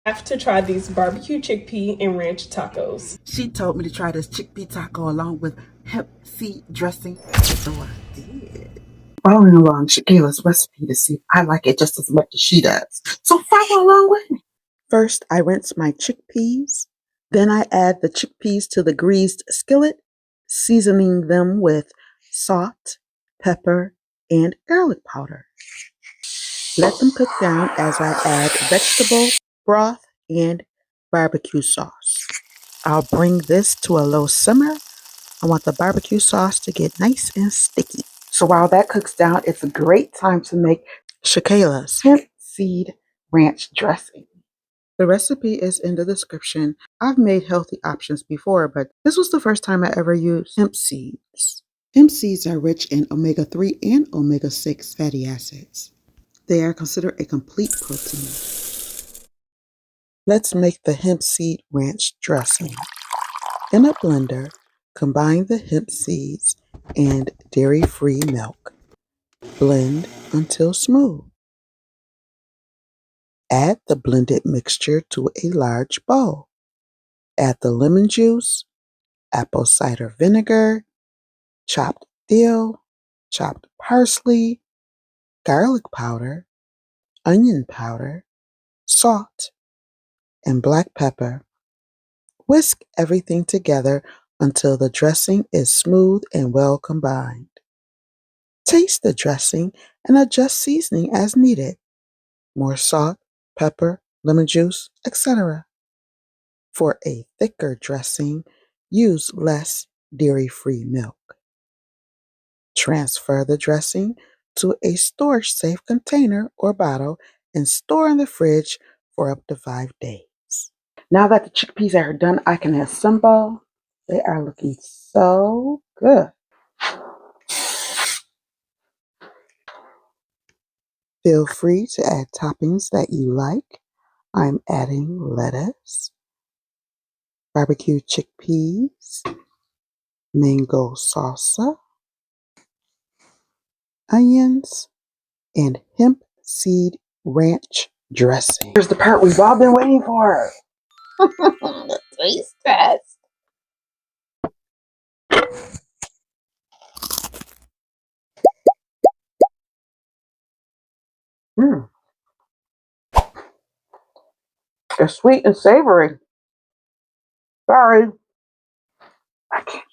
Have to try these barbecue chickpea and ranch tacos. She told me to try this chickpea taco along with hemp seed dressing, so I did. Following along Shakayla's recipe to see if I like it just as much as she does. So follow along with me. First, I rinse my chickpeas. Then I add the chickpeas to the greased skillet, seasoning them with salt, pepper, and garlic powder. Let them cook down as I add vegetable broth and barbecue sauce. I'll bring this to a low simmer. I want the barbecue sauce to get nice and sticky. So while that cooks down, it's a great time to make Shakayla's Hemp Seed Ranch Dressing. The recipe is in the description. I've made healthy options before, but this was the first time I ever used hemp seeds. Hemp seeds are rich in omega-3 and omega-6 fatty acids. They are considered a complete protein. Let's make the hemp seed ranch dressing. In a blender, combine the hemp seeds and dairy-free milk. Blend until smooth. Add the blended mixture to a large bowl. Add the lemon juice, apple cider vinegar, chopped dill, chopped parsley, garlic powder, onion powder, salt, and black pepper. Whisk everything together until the dressing is smooth and well combined. Taste the dressing and adjust seasoning as needed. More salt, pepper, lemon juice, etc. For a thicker dressing, use less dairy-free milk. Transfer the dressing to a storage-safe container or bottle and store in the fridge for up to 5 days. Now that the chickpeas are done, I can assemble. They are looking so good. Feel free to add toppings that you like. I'm adding lettuce, barbecue chickpeas, mango salsa, onions, and hemp seed ranch dressing. Here's the part we've all been waiting for. The taste test. Mm. They're sweet and savory. Sorry. I can't